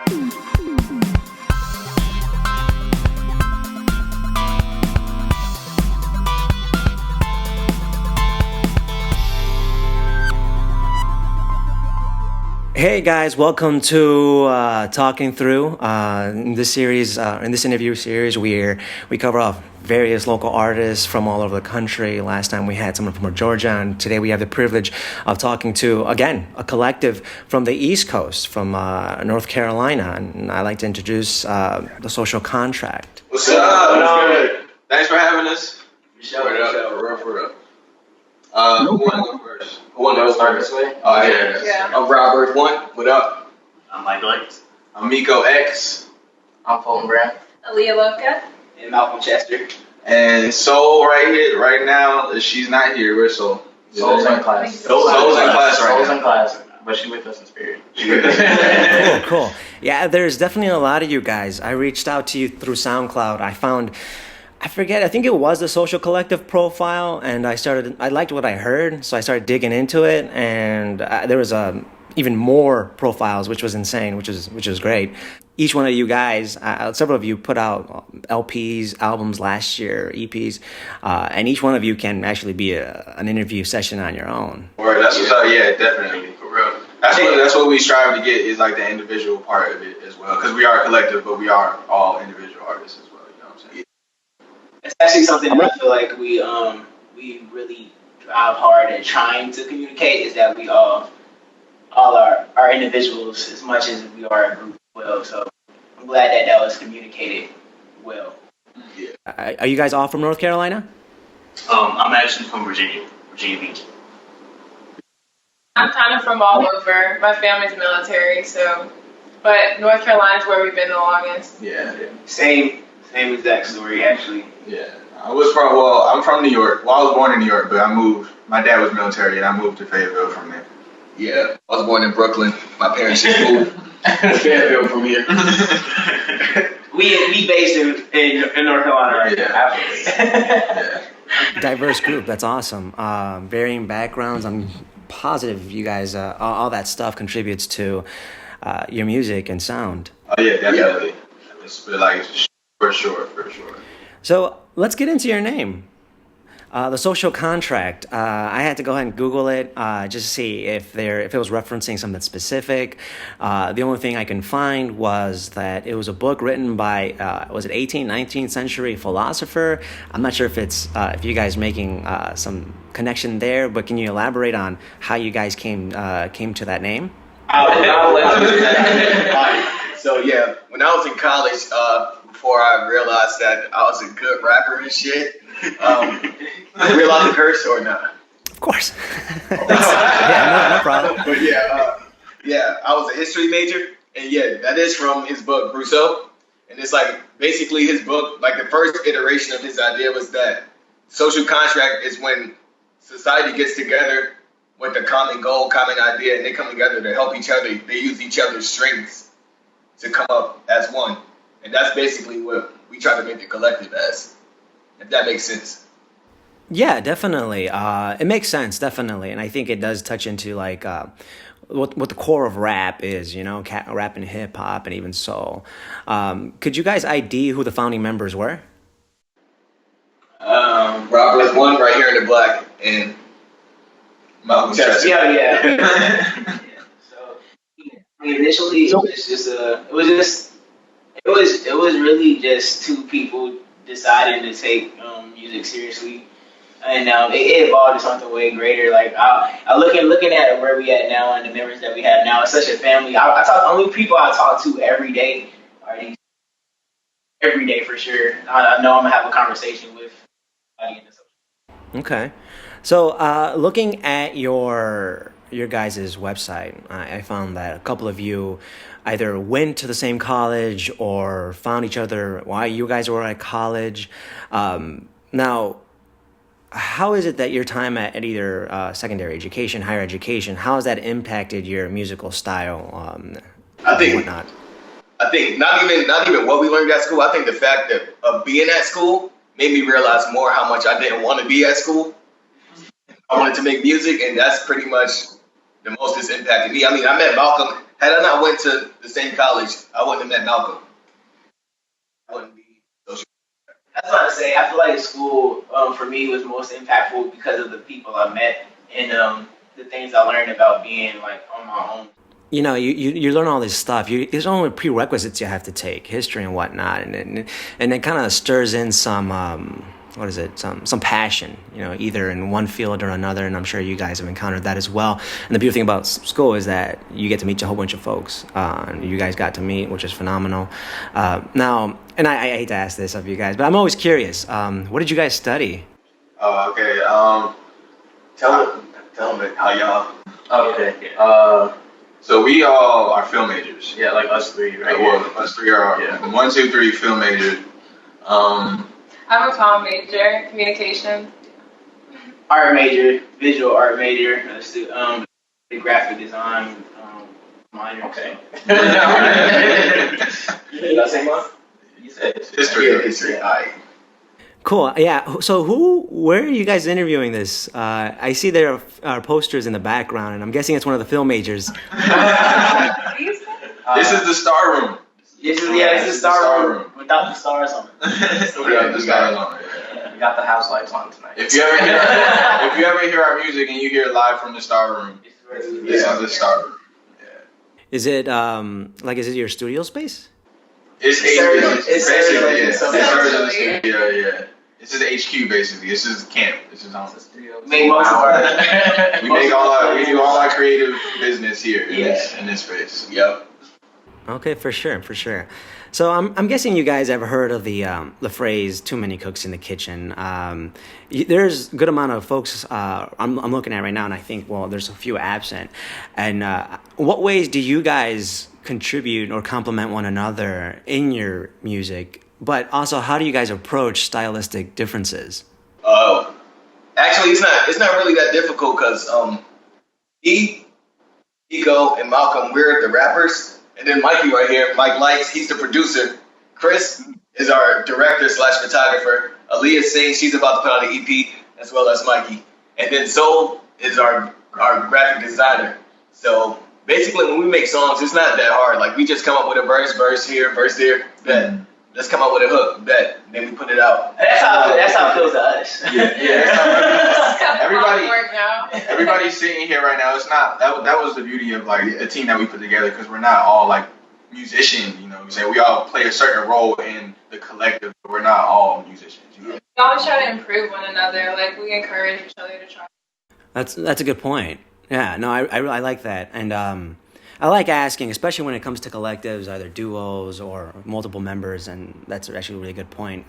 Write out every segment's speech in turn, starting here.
Hey guys, welcome to Talking Through. In this series, in this interview series, we cover off various local artists from all over the country. Last time we had someone from Georgia, and today we have the privilege of talking to, again, a collective from the East Coast, from North Carolina. And I'd like to introduce the Social Contract. What's up? Thanks for having us. For real. Who want to go first? Who want to go start this way? Oh, yeah. I'm Robert 1. What up? I'm Mike Lex. I'm Miko X. I'm Fulton Brown. Aaliyah Loca. And Malcolm Chester. And Soul right now, she's not here. We're Soul. Soul's in class. Soul's in class right now. Soul's in class, but she's with us in spirit. Cool. Yeah, there's definitely a lot of you guys. I reached out to you through SoundCloud. I think it was the Social Collective profile, and I liked what I heard, so I started digging into it, and there was even more profiles, which was insane, which is great. Each one of you guys, several of you put out LPs, albums last year, EPs, and each one of you can actually be an interview session on your own. Right, that's what's up. Yeah, definitely, for real. That's what we strive to get, is like the individual part of it as well, because we are a collective, but we are all individual artists as well. You know what I'm saying? It's actually something that I feel like we really drive hard at trying to communicate, is that we all are individuals as much as we are a group as well. So I'm glad that was communicated well. Yeah. Are you guys all from North Carolina? I'm actually from Virginia Beach. I'm kind of from all over. My family's military, but North Carolina's where we've been the longest. Yeah. Same exact story, actually. Yeah. I'm from New York. Well, I was born in New York, but I moved. My dad was military, and I moved to Fayetteville from there. Yeah. I was born in Brooklyn. My parents just moved to Fayetteville from here. We based in North Carolina right now. Absolutely. Yeah. Diverse group. That's awesome. Varying backgrounds. I'm positive you guys, all that stuff contributes to your music and sound. Oh yeah, definitely. For sure. So let's get into your name. The Social Contract. I had to go ahead and Google it just to see if it was referencing something specific. The only thing I can find was that it was a book written by was it 18th, 19th century philosopher. I'm not sure if you guys making some connection there, but can you elaborate on how you guys came to that name? So yeah, when I was in college, before I realized that I was a good rapper and shit, are we allowed to curse or not? Of course. Yeah, no problem. But yeah, I was a history major, and yeah, that is from his book Rousseau, and it's like basically his book. Like the first iteration of his idea was that social contract is when society gets together with a common goal, common idea, and they come together to help each other. They use each other's strengths to come up as one. And that's basically what we try to make the collective as, if that makes sense. Yeah, definitely. It makes sense, definitely. And I think it does touch into like what the core of rap is, rap and hip hop and even soul. Could you guys ID who the founding members were? Robert 1 right here in the black, and Malcolm Chester. Yeah. So initially it was really just two people deciding to take music seriously, and it evolved to something way greater. Like I looking at where we at now and the members that we have now, it's such a family. Only people I talk to every day are these. Every day for sure. I know I'm gonna have a conversation with somebody in this. Okay, so looking at your guys' website, I found that a couple of you either went to the same college or found each other while you guys were at college. Now, how is it that your time at either secondary education, higher education, how has that impacted your musical style? I think whatnot? I think not even what we learned at school. I think the fact that of being at school made me realize more how much I didn't want to be at school. I wanted to make music, and that's pretty much the most it's impacted me. I mean, I met Malcolm Had I not went to the same college, I wouldn't have met Malcolm. I wouldn't be social. That's what I say. I feel like school for me was most impactful because of the people I met and the things I learned about being like on my own. You know, you learn all this stuff. There's only prerequisites you have to take, history and whatnot, and it kind of stirs in some what is it? Some passion, you know, either in one field or another. And I'm sure you guys have encountered that as well. And the beautiful thing about school is that you get to meet a whole bunch of folks. And you guys got to meet, which is phenomenal. Now, and I hate to ask this of you guys, but I'm always curious. What did you guys study? Oh, okay. Tell them how y'all. Okay. So we all are film majors. Yeah, like us three, right? Well, us three are 1, 2, 3 film majors. I'm a comm major, communication. Art major, visual art major, the graphic design minor. Okay. Did I say mine? You said History. Yeah, history. All right. Cool. Yeah. So where are you guys interviewing this? I see there are posters in the background, and I'm guessing it's one of the film majors. This is the Star Room. It's the star room without the stars on it. Yeah, the stars on it. we got the house lights on tonight. If you ever hear our music and you hear it live from the Star Room, this is the Star Room. Yeah. Is it is it your studio space? It's Essentially, the studio. Yeah. This is HQ basically. This is camp. This is home. Make most of our We do all our creative business here in this space. Yep. Okay, for sure. So I'm guessing you guys ever heard of the phrase "too many cooks in the kitchen." There's a good amount of folks I'm looking at right now, and I think there's a few absent. And what ways do you guys contribute or complement one another in your music? But also, how do you guys approach stylistic differences? Actually, it's not really that difficult because Ego, and Malcolm, we're the rappers. And then Mikey right here, Mike Lights, he's the producer. Chris is our director / photographer. Aaliyah sings, she's about to put out an EP, as well as Mikey. And then Soul is our graphic designer. So basically when we make songs, it's not that hard. Like we just come up with a verse here, verse there, bet. Let's come up with a hook, bet. Then we put it out. That's how it feels to us. Everybody's sitting here right now. It's not that was the beauty of like the team that we put together because we're not all like musicians. You know, we say we all play a certain role in the collective, but we're not all musicians. You know? We always try to improve one another. Like we encourage each other to try. That's a good point. Yeah, no, I like that, and I like asking, especially when it comes to collectives, either duos or multiple members, and that's actually a really good point.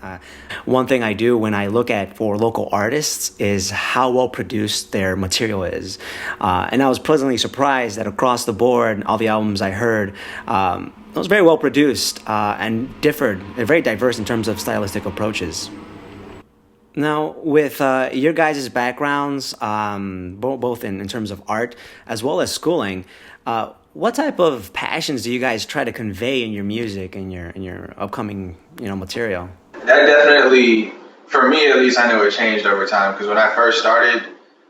One thing I do when I look at for local artists is how well produced their material is. And I was pleasantly surprised that across the board, all the albums I heard, it was very well produced and differed, very diverse in terms of stylistic approaches. Now, with your guys' backgrounds, both in terms of art as well as schooling, what type of passions do you guys try to convey in your music and your upcoming material? That definitely, for me at least, I know it changed over time because when I first started,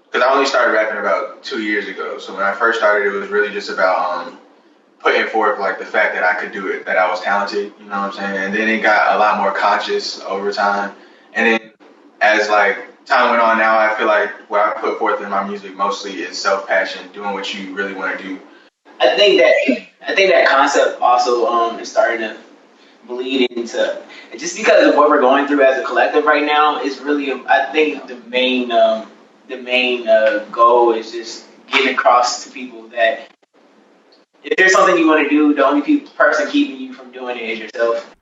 because I only started rapping about 2 years ago. So when I first started, it was really just about putting forth like the fact that I could do it, that I was talented. You know what I'm saying? And then it got a lot more conscious over time. And then as like time went on, now I feel like what I put forth in my music mostly is self-passion, doing what you really want to do. I think that concept also is starting to bleed into just because of what we're going through as a collective right now is really I think the main goal is just getting across to people that if there's something you want to do, the only person keeping you from doing it is yourself.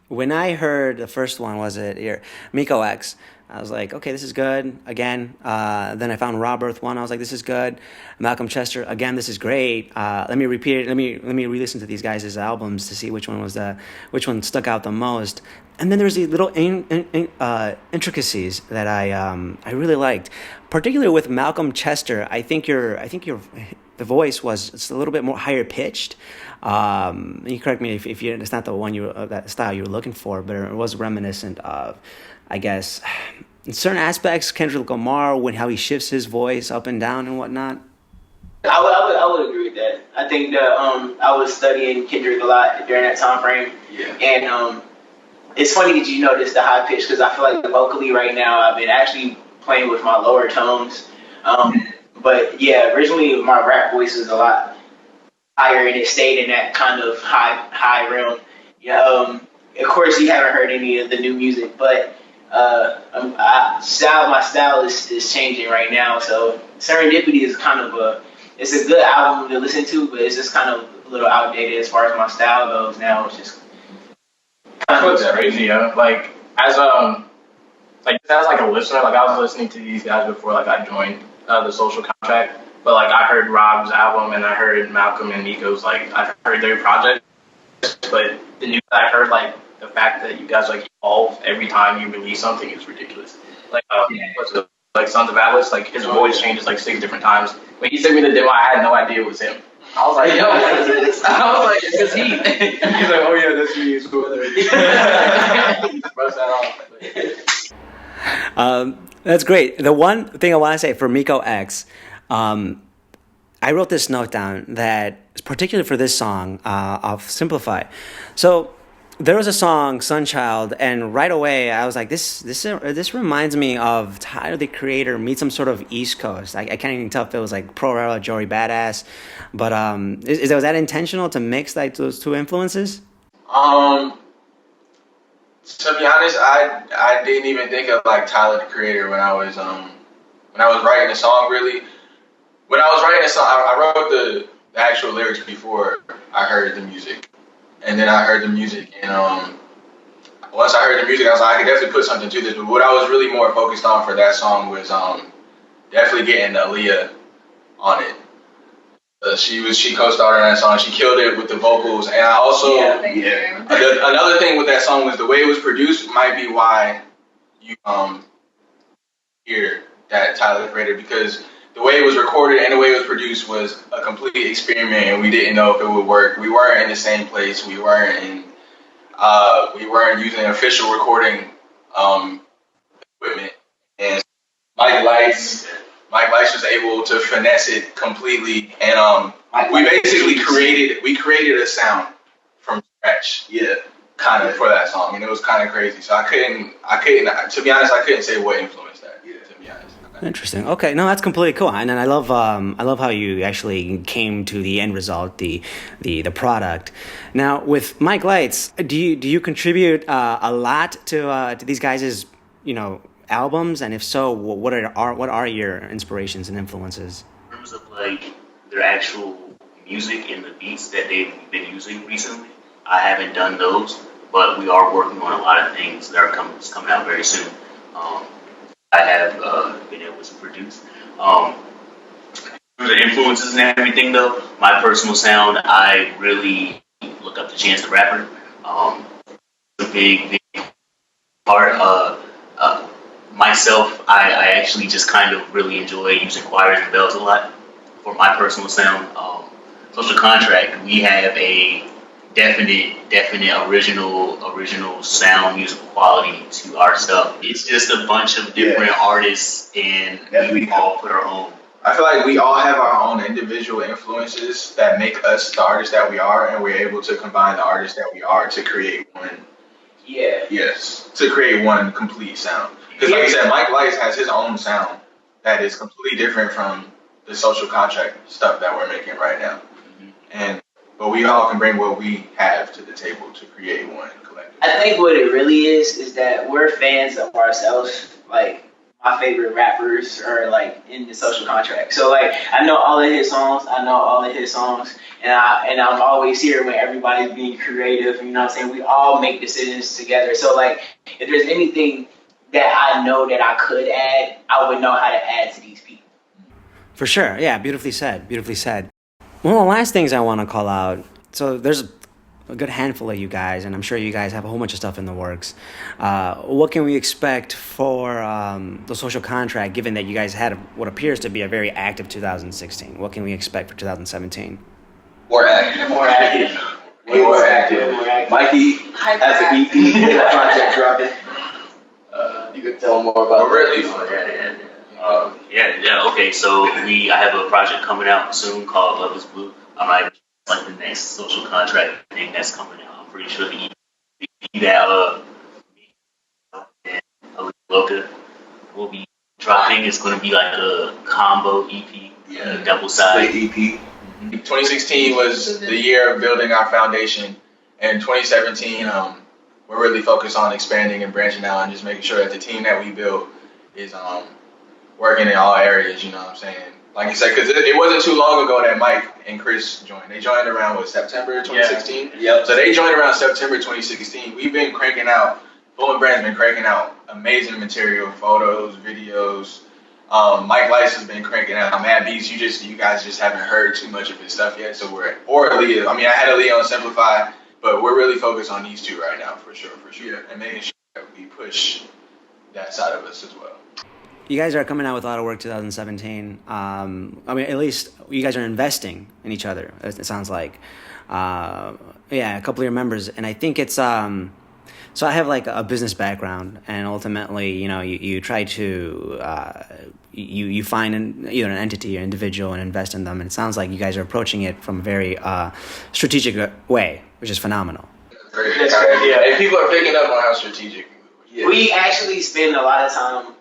When I heard the first one, was it here, Miko X? I was like, okay, this is good. Again, then I found Rob Earth one. I was like, this is good. Malcolm Chester, again, this is great. Let me repeat it. Let me re-listen to these guys' albums to see which one stuck out the most. And then there's these little intricacies that I really liked, particularly with Malcolm Chester. I think the voice was a little bit more higher pitched. You correct me if it's not the one that style you were looking for, but it was reminiscent of, I guess, in certain aspects, Kendrick Lamar, how he shifts his voice up and down and whatnot. I would agree with that. I think that I was studying Kendrick a lot during that time frame, and it's funny that you notice the high pitch because I feel like vocally right now I've been actually playing with my lower tones. But yeah, originally my rap voice was a lot higher and it stayed in that kind of high realm. Yeah. Of course, you haven't heard any of the new music, but my style is changing right now. So Serendipity is kind of it's a good album to listen to, but it's just kind of a little outdated as far as my style goes now. It's just kind of crazy, yeah. Like as like a listener, like I was listening to these guys before like I joined the Social Contract, but like I heard Rob's album and I heard Malcolm and Nico's, like I've heard their projects, but the news I heard, like the fact that you guys like evolve every time you release something is ridiculous. Like what's it, like Sons of Atlas, like his voice changes like 6 different times. When he sent me the demo, I had no idea it was him. I was like, yo, what is this? I was like, it's just he. He's like, oh yeah, that's me. It's cool. Brush that off. That's great. The one thing I want to say for Miko X, I wrote this note down that is particularly for this song of Simplify. So there was a song, Sunchild, and right away I was like, this reminds me of Tyler the Creator meets some sort of East Coast. I can't even tell if it was like Pro Rel or Joey Badass, but was that intentional to mix like those two influences? To be honest, I didn't even think of like Tyler the Creator when I was writing the song. Really, when I was writing the song, I wrote the actual lyrics before I heard the music, and then I heard the music, and once I heard the music, I was like, I could definitely put something to this. But what I was really more focused on for that song was definitely getting Aaliyah on it. She co-starred on that song. She killed it with the vocals, and I also another thing with that song was the way it was produced might be why you hear that Tyler the Creator, because the way it was recorded and the way it was produced was a complete experiment, and we didn't know if it would work. We weren't in the same place. We weren't using official recording equipment, and Mike Lights was able to finesse it completely, and we basically created a sound from scratch, kind of for that song, and it was kind of crazy. So I couldn't, to be honest, I couldn't say what influenced that. To be honest. Interesting. Okay, no, that's completely cool, and I love how you actually came to the end result, the product. Now with Mike Lights, do you contribute a lot to these guys' albums, and if so, what are your inspirations and influences? In terms of like their actual music and the beats that they've been using recently, I haven't done those, but we are working on a lot of things that are coming out very soon. I have been able to produce. The influences and everything, though, my personal sound, I really look up to Chance the Rapper. It's a big part. Myself, I actually just kind of really enjoy using choirs and bells a lot for my personal sound. Social Contract, we have a definite original sound, musical quality to our stuff. It's just a bunch of different artists, and we all put our own. I feel like we all have our own individual influences that make us the artists that we are, and we're able to combine the artists that we are to create one. To create one complete sound. Because like I said, Mike Lights has his own sound that is completely different from the Social Contract stuff that we're making right now. But we all can bring what we have to the table to create one collective. I think what it really is that we're fans of ourselves. Like my favorite rappers are like in the Social Contract. So like I know all of his songs, and I'm always here when everybody's being creative. You know what I'm saying? We all make decisions together. So like if there's anything that I know that I could add, I would know how to add to these people. For sure. Yeah, beautifully said. One of the last things I want to call out, so there's a good handful of you guys, and I'm sure you guys have a whole bunch of stuff in the works. What can we expect for the Social Contract, given that you guys had what appears to be a very active 2016? What can we expect for 2017? More active. Mikey has a EP project dropping. You could tell more about Okay, so I have a project coming out soon called Love is Blue. Like the next social contract thing that's coming out. I'm pretty sure the EP that and Loca will be dropping. It's going to be like a combo EP, double side EP. 2016 was the year of building our foundation, and 2017, we're really focused on expanding and branching out and just making sure that the team that we built is working in all areas. You know what I'm saying? Like you said, because it wasn't too long ago that Mike and Chris joined. They joined around September 2016. Yep. So they joined around September 2016. We've been cranking out. Bowen Brand's been cranking out amazing material, photos, videos. Mike Lice has been cranking out mad beats. You guys just haven't heard too much of his stuff yet. So or Aaliyah. I mean, I had Aaliyah on Simplify, but we're really focused on these two right now, for sure. Yeah. And making sure that we push that side of us as well. You guys are coming out with a lot of work 2017. I mean, at least you guys are investing in each other, it sounds like. A couple of your members. And I think it's... So I have like a business background, and ultimately, you try to... you find either an entity or individual and invest in them. And it sounds like you guys are approaching it from a very strategic way, which is phenomenal. And people are picking up on how strategic. Yeah. We actually spend a lot of time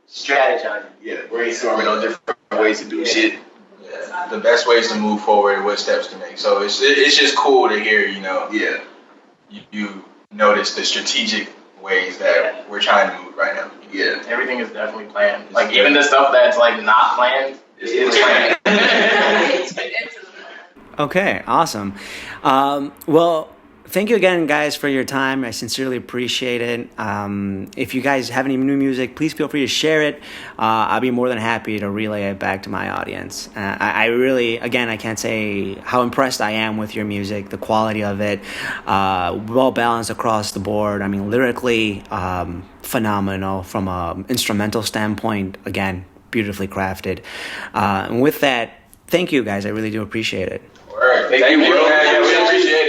strategizing. Yeah, brainstorming on different ways to do shit. Yeah. The best ways to move forward, what steps to make. So it's just cool to hear, you notice the strategic ways that we're trying to move right now. Yeah. Everything is definitely planned. Like even the stuff that's like not planned is planned. It's been into the plan. Okay, awesome. Well, thank you again, guys, for your time. I sincerely appreciate it. If you guys have any new music, please feel free to share it. I'll be more than happy to relay it back to my audience. I really, again, I can't say how impressed I am with your music, the quality of it, well balanced across the board. I mean, lyrically, phenomenal. From an instrumental standpoint, again, beautifully crafted. And with that, thank you, guys. I really do appreciate it. All right. Thank you, bro. We appreciate it.